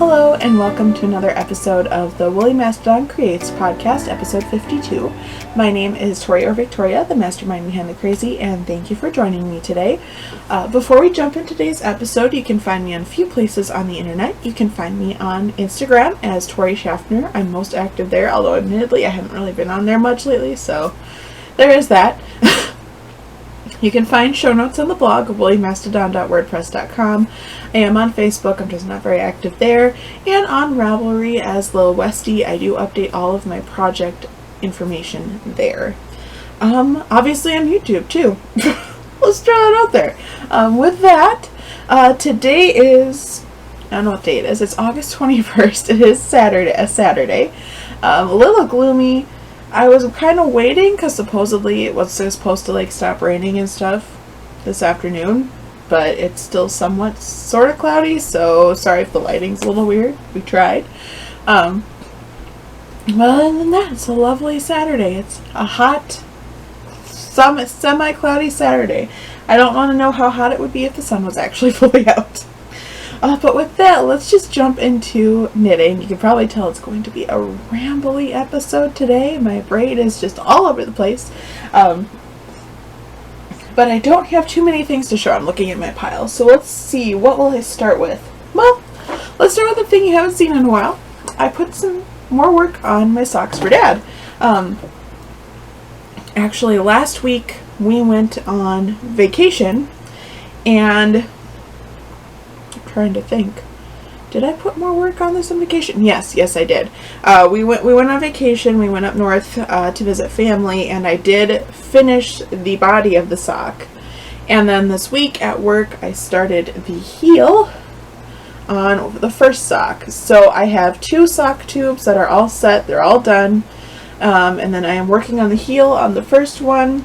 Hello and welcome to another episode of the Woolly Mastadon Creates podcast, episode 52. My name is Tori or Victoria, the mastermind behind the crazy, and thank you for joining me today. Before we jump into today's episode, you can find me on a few places on the internet. You can find me on Instagram as Tori Schaffner. I'm most active there, although admittedly I haven't really been on there much lately, so there is that. You can find show notes on the blog, woolymastadon.wordpress.com. I am on Facebook, I'm just not very active there, and on Ravelry as lilwestie. I do update all of my project information there. Obviously on YouTube too. Let's throw that out there. With that, today is, I don't know what day it is, it's August 21st. It is Saturday. A little gloomy. I was kind of waiting because supposedly it was supposed to stop raining and stuff this afternoon, but it's still somewhat sort of cloudy, so sorry if the lighting's a little weird. We tried. Well, other than that, it's a lovely Saturday. It's a hot, semi-cloudy Saturday. I don't want to know how hot it would be if the sun was actually fully out. But with that, let's just jump into knitting. You can probably tell it's going to be a rambly episode today. My brain is just all over the place. But I don't have too many things to show. I'm looking at my pile. So let's see, what will I start with? Well, let's start with the thing you haven't seen in a while. I put some more work on my socks for Dad. Actually, last week we went on vacation, and trying to think. Did I put more work on this on vacation? Yes, I did. We went on vacation. We went up north to visit family, and I did finish the body of the sock. And then this week at work, I started the heel on the first sock. So I have 2 sock tubes that are all set. They're all done. And then I am working on the heel on the first one,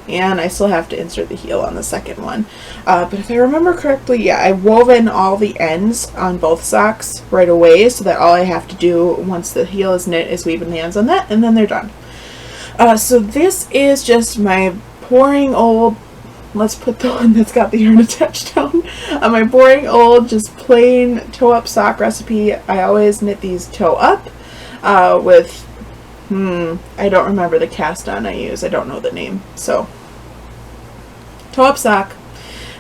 and I still have to insert the heel on the second one. But if I remember correctly, yeah, I wove in all the ends on both socks right away, so that all I have to do once the heel is knit is weave in the ends on that, and then they're done. So this is just my boring old, let's put the one that's got the yarn attached down, my boring old, just plain toe-up sock recipe. I always knit these toe-up with, I don't remember the cast-on I use. I don't know the name, so toe-up sock.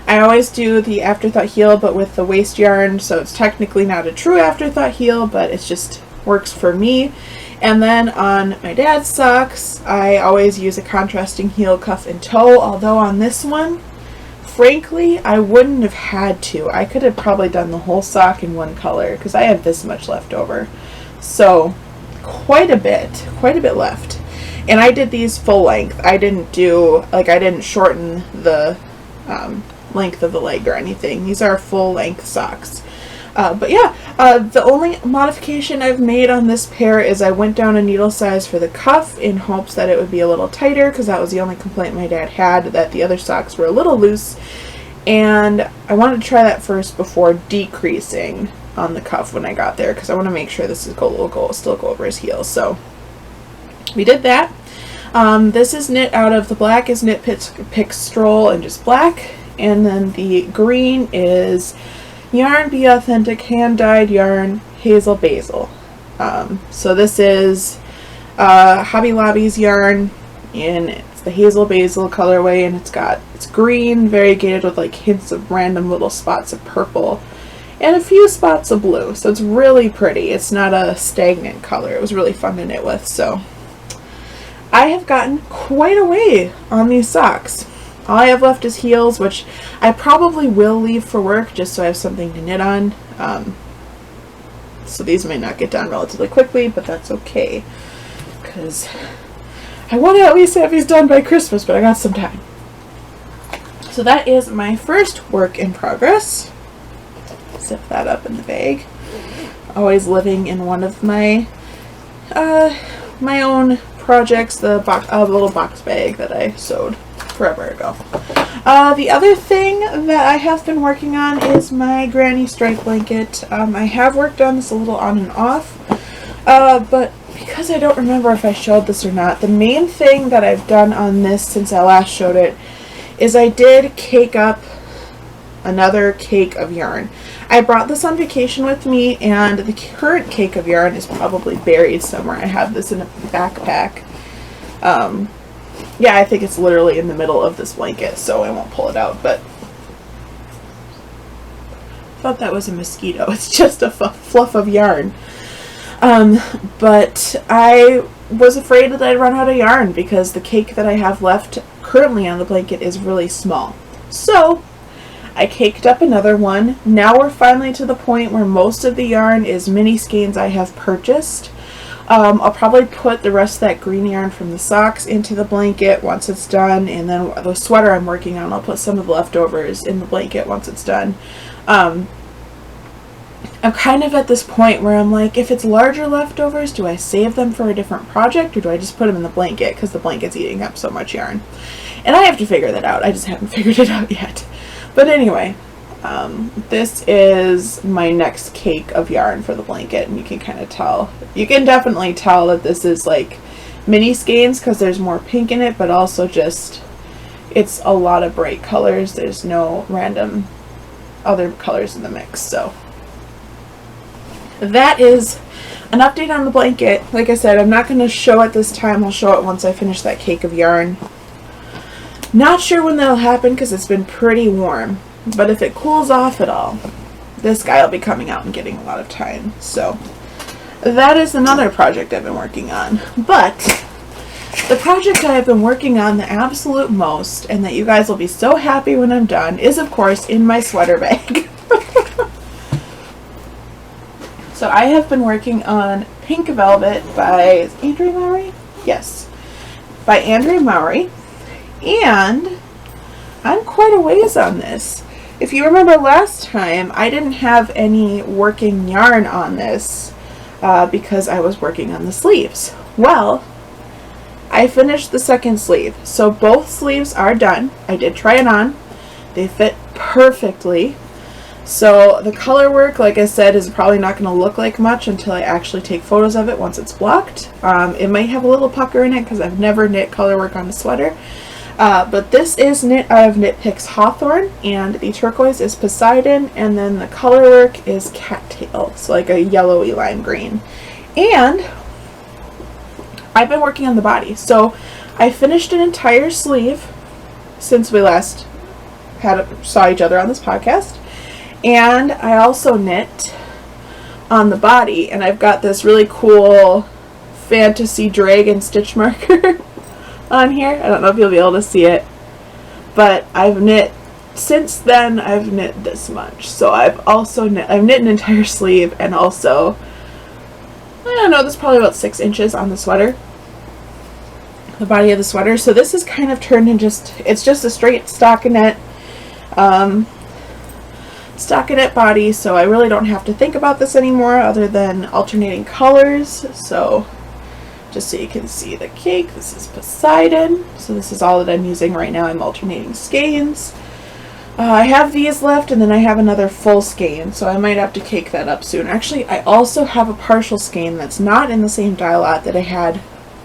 I always do the afterthought heel, but with the waste yarn, so it's technically not a true afterthought heel, but it just works for me. And then on my dad's socks, I always use a contrasting heel, cuff, and toe, although on this one, frankly, I wouldn't have had to. I could have probably done the whole sock in one color, because I have this much left over. So, quite a bit left. And I did these full length. I didn't shorten the length of the leg or anything. These are full length socks. But yeah, the only modification I've made on this pair is I went down a needle size for the cuff in hopes that it would be a little tighter, because that was the only complaint my dad had, that the other socks were a little loose. And I wanted to try that first before decreasing on the cuff when I got there, because I want to make sure this is still go over his heels. So we did that. This is knit out of, the black is Knit Pick Stroll and just black, and then the green is Yarn Be Authentic hand dyed yarn Hazel Basil. So this is Hobby Lobby's yarn, and it's the Hazel Basil colorway, and it's green, variegated with hints of random little spots of purple and a few spots of blue. So it's really pretty. It's not a stagnant color. It was really fun to knit with. So I have gotten quite a way on these socks. All I have left is heels, which I probably will leave for work just so I have something to knit on. So these may not get done relatively quickly, but that's okay, because I want to at least have these done by Christmas, but I got some time. So that is my first work in progress. Zip that up in the bag. Always living in one of my my own projects, the little box bag that I sewed forever ago. The other thing that I have been working on is my granny stripe blanket. I have worked on this a little on and off, but because I don't remember if I showed this or not, the main thing that I've done on this since I last showed it is I did cake up another cake of yarn. I brought this on vacation with me, and the current cake of yarn is probably buried somewhere. I have this in a backpack. Yeah, I think it's literally in the middle of this blanket, so I won't pull it out, but I thought that was a mosquito. It's just a fluff of yarn. But I was afraid that I'd run out of yarn because the cake that I have left currently on the blanket is really small. So I caked up another one. Now we're finally to the point where most of the yarn is mini skeins I have purchased. I'll probably put the rest of that green yarn from the socks into the blanket once it's done, and then the sweater I'm working on, I'll put some of the leftovers in the blanket once it's done. I'm kind of at this point where I'm like, if it's larger leftovers, do I save them for a different project, or do I just put them in the blanket because the blanket's eating up so much yarn? And I have to figure that out. I just haven't figured it out yet. But anyway, this is my next cake of yarn for the blanket, and you can kind of tell. You can definitely tell that this is like mini skeins because there's more pink in it, but also just it's a lot of bright colors. There's no random other colors in the mix. So that is an update on the blanket. Like I said, I'm not going to show it this time. I'll show it once I finish that cake of yarn. Not sure when that'll happen because it's been pretty warm. But if it cools off at all, this guy will be coming out and getting a lot of time. So that is another project I've been working on. But the project I have been working on the absolute most, and that you guys will be so happy when I'm done, is of course in my sweater bag. So I have been working on Pink Velvet by Andrea Mowry? Yes. By Andrea Mowry. And I'm quite a ways on this. If you remember last time, I didn't have any working yarn on this because I was working on the sleeves. Well, I finished the second sleeve. So both sleeves are done. I did try it on. They fit perfectly. So the color work, like I said, is probably not going to look like much until I actually take photos of it once it's blocked. It might have a little pucker in it because I've never knit color work on a sweater. But this is knit out of Knit Picks Hawthorne, and the turquoise is Poseidon, and then the color work is Cattail, so like a yellowy lime green. And I've been working on the body. So I finished an entire sleeve since we last saw each other on this podcast. And I also knit on the body, and I've got this really cool fantasy dragon stitch marker on here. I don't know if you'll be able to see it, but I've knit since then. I've knit this much, so I've knit an entire sleeve, and also I don't know, there's probably about 6 inches on the sweater, the body of the sweater. So this is kind of turned in it's just a straight stockinette body, so I really don't have to think about this anymore other than alternating colors. So just so you can see the cake, this is Poseidon, so this is all that I'm using right now. I'm alternating skeins. I have these left, and then I have another full skein, so I might have to cake that up soon. Actually, I also have a partial skein that's not in the same dye lot that I had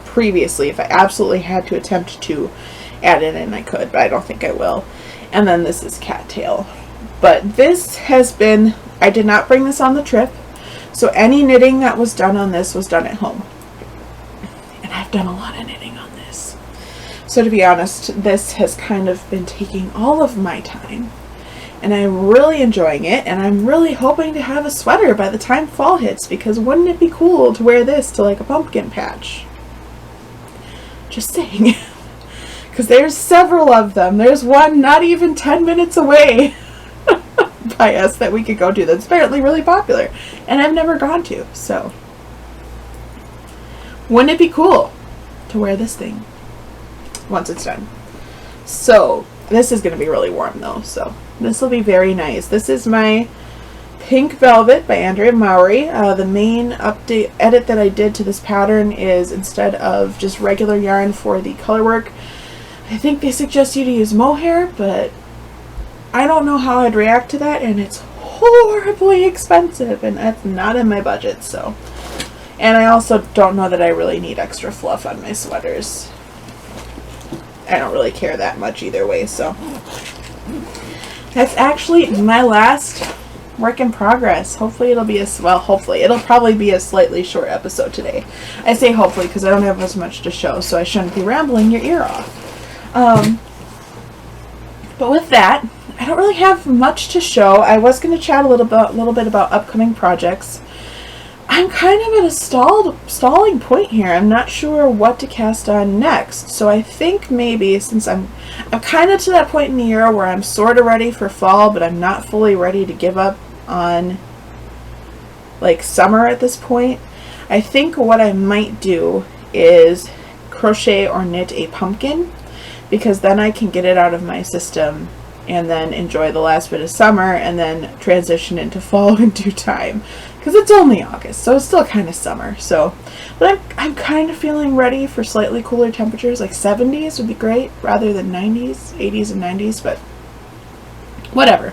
previously. If I absolutely had to attempt to add it in, I could, but I don't think I will. And then this is Cattail. But this has been, I did not bring this on the trip, so any knitting that was done on this was done at home. And I've done a lot of knitting on this. So to be honest, this has kind of been taking all of my time. And I'm really enjoying it, and I'm really hoping to have a sweater by the time fall hits, because wouldn't it be cool to wear this to like a pumpkin patch? Just saying. Because there's several of them. There's one not even 10 minutes away by us that we could go to that's apparently really popular, and I've never gone to. So wouldn't it be cool to wear this thing once it's done? So this is going to be really warm though, so this will be very nice. This is my Pink Velvet by Andrea Mowry. The main edit that I did to this pattern is, instead of just regular yarn for the color work, I think they suggest you to use mohair, but I don't know how I'd react to that, and it's horribly expensive, and that's not in my budget. So, and I also don't know that I really need extra fluff on my sweaters. I don't really care that much either way. So that's actually my last work in progress. Hopefully it'll be it'll probably be a slightly short episode today. I say hopefully because I don't have as much to show, so I shouldn't be rambling your ear off. But with that, I don't really have much to show. I was going to chat a little bit about upcoming projects. I'm kind of at a stalling point here. I'm not sure what to cast on next. So I think maybe since I'm kind of to that point in the year where I'm sort of ready for fall, but I'm not fully ready to give up on like summer at this point. I think what I might do is crochet or knit a pumpkin, because then I can get it out of my system and then enjoy the last bit of summer and then transition into fall in due time. Because it's only August, so it's still kind of summer. So, but I'm kind of feeling ready for slightly cooler temperatures, like 70s would be great, rather than 90s, 80s and 90s, but whatever.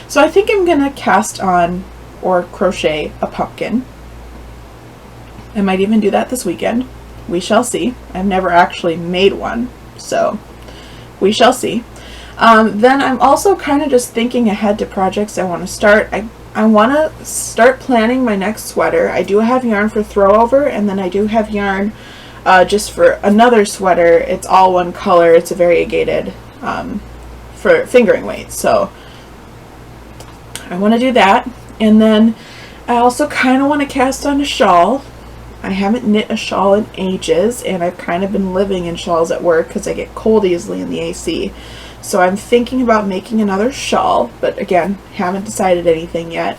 So I think I'm going to cast on or crochet a pumpkin. I might even do that this weekend. We shall see. I've never actually made one, so we shall see. Then I'm also kind of just thinking ahead to projects I want to start. I want to start planning my next sweater. I do have yarn for throwover, and then I do have yarn just for another sweater. It's all one color. It's a variegated for fingering weights. So I want to do that. And then I also kind of want to cast on a shawl. I haven't knit a shawl in ages, and I've kind of been living in shawls at work because I get cold easily in the AC. So I'm thinking about making another shawl, but again, haven't decided anything yet.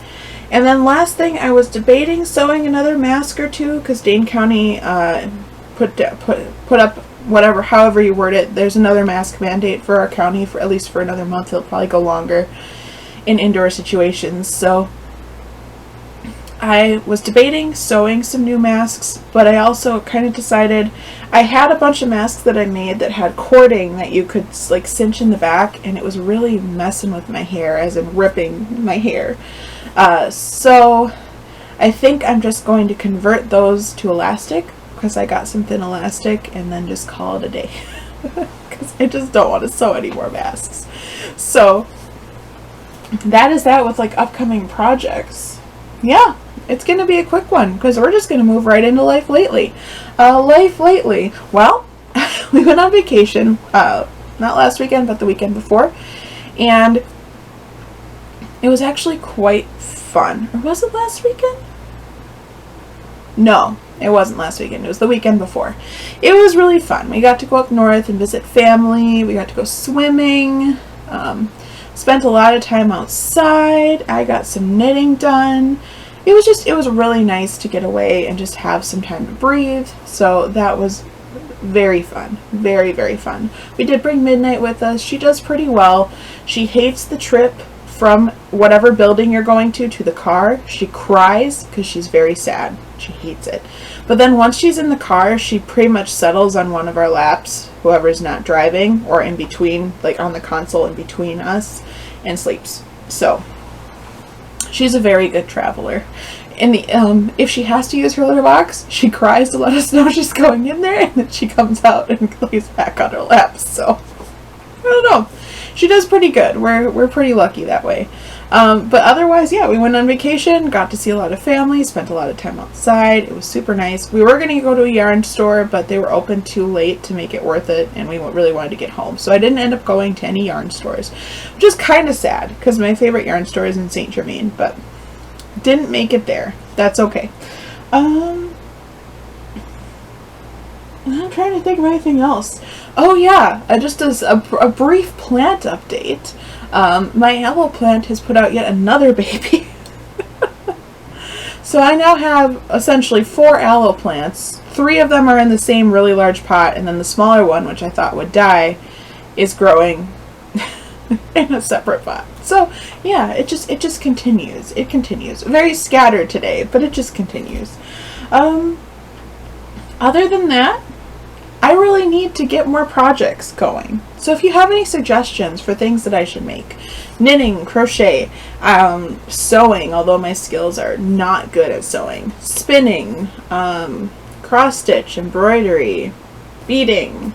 And then last thing, I was debating sewing another mask or two, because Dane County put up whatever, however you word it. There's another mask mandate for our county for at least for another month. It'll probably go longer in indoor situations. So I was debating sewing some new masks, but I also kind of decided I had a bunch of masks that I made that had cording that you could like cinch in the back, and it was really messing with my hair, as in ripping my hair. So I think I'm just going to convert those to elastic, because I got some thin elastic, and then just call it a day, because I just don't want to sew any more masks. So that is that with like upcoming projects. Yeah, it's going to be a quick one because we're just going to move right into life lately. Well, we went on vacation, not last weekend, but the weekend before, and it was actually quite fun. Or was it last weekend? No, it wasn't last weekend. It was the weekend before. It was really fun. We got to go up north and visit family. We got to go swimming. Spent a lot of time outside. I got some knitting done. It was really nice to get away and just have some time to breathe. So that was very fun. Very, very fun. We did bring Midnight with us. She does pretty well. She hates the trip from whatever building you're going to the car. She cries because she's very sad. She hates it. But then once she's in the car, she pretty much settles on one of our laps, whoever's not driving, or in between, like on the console in between us, and sleeps. So she's a very good traveler. In the if she has to use her litter box, she cries to let us know she's going in there, and then she comes out and lays back on her lap. So I don't know. She does pretty good. We're pretty lucky that way. But otherwise, yeah, we went on vacation, got to see a lot of family, spent a lot of time outside. It was super nice. We were going to go to a yarn store, but they were open too late to make it worth it, and we really wanted to get home. So I didn't end up going to any yarn stores, which is kind of sad, because my favorite yarn store is in St. Germain, but didn't make it there. That's okay. I'm trying to think of anything else. Oh yeah, just as a brief plant update. My aloe plant has put out yet another baby. So I now have essentially 4 aloe plants. 3 of them are in the same really large pot, and then the smaller one, which I thought would die, is growing in a separate pot. So yeah, it just continues. It continues. Very scattered today, but it just continues. Other than that, I really need to get more projects going. So if you have any suggestions for things that I should make, knitting, crochet, sewing, although my skills are not good at sewing, spinning, cross stitch, embroidery, beading,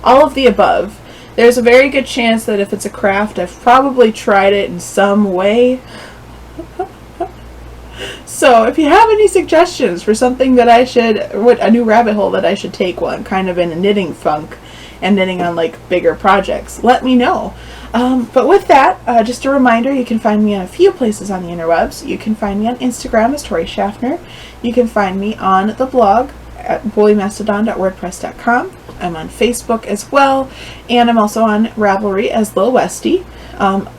all of the above, there's a very good chance that if it's a craft, I've probably tried it in some way. So if you have any suggestions for something that I should, a new rabbit hole that I should take while I'm kind of in a knitting funk and knitting on like bigger projects, let me know. But with that, just a reminder, you can find me on a few places on the interwebs. You can find me on Instagram as Tori Schaffner. You can find me on the blog at woolymastodon.wordpress.com. I'm on Facebook as well, and I'm also on Ravelry as lilwestie.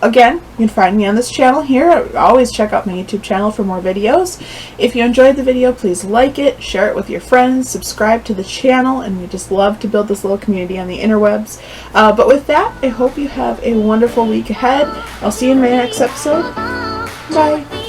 Again, you can find me on this channel here. Always check out my YouTube channel for more videos. If you enjoyed the video, please like it, share it with your friends, subscribe to the channel, and we just love to build this little community on the interwebs. But with that, I hope you have a wonderful week ahead. I'll see you in my next episode. Bye.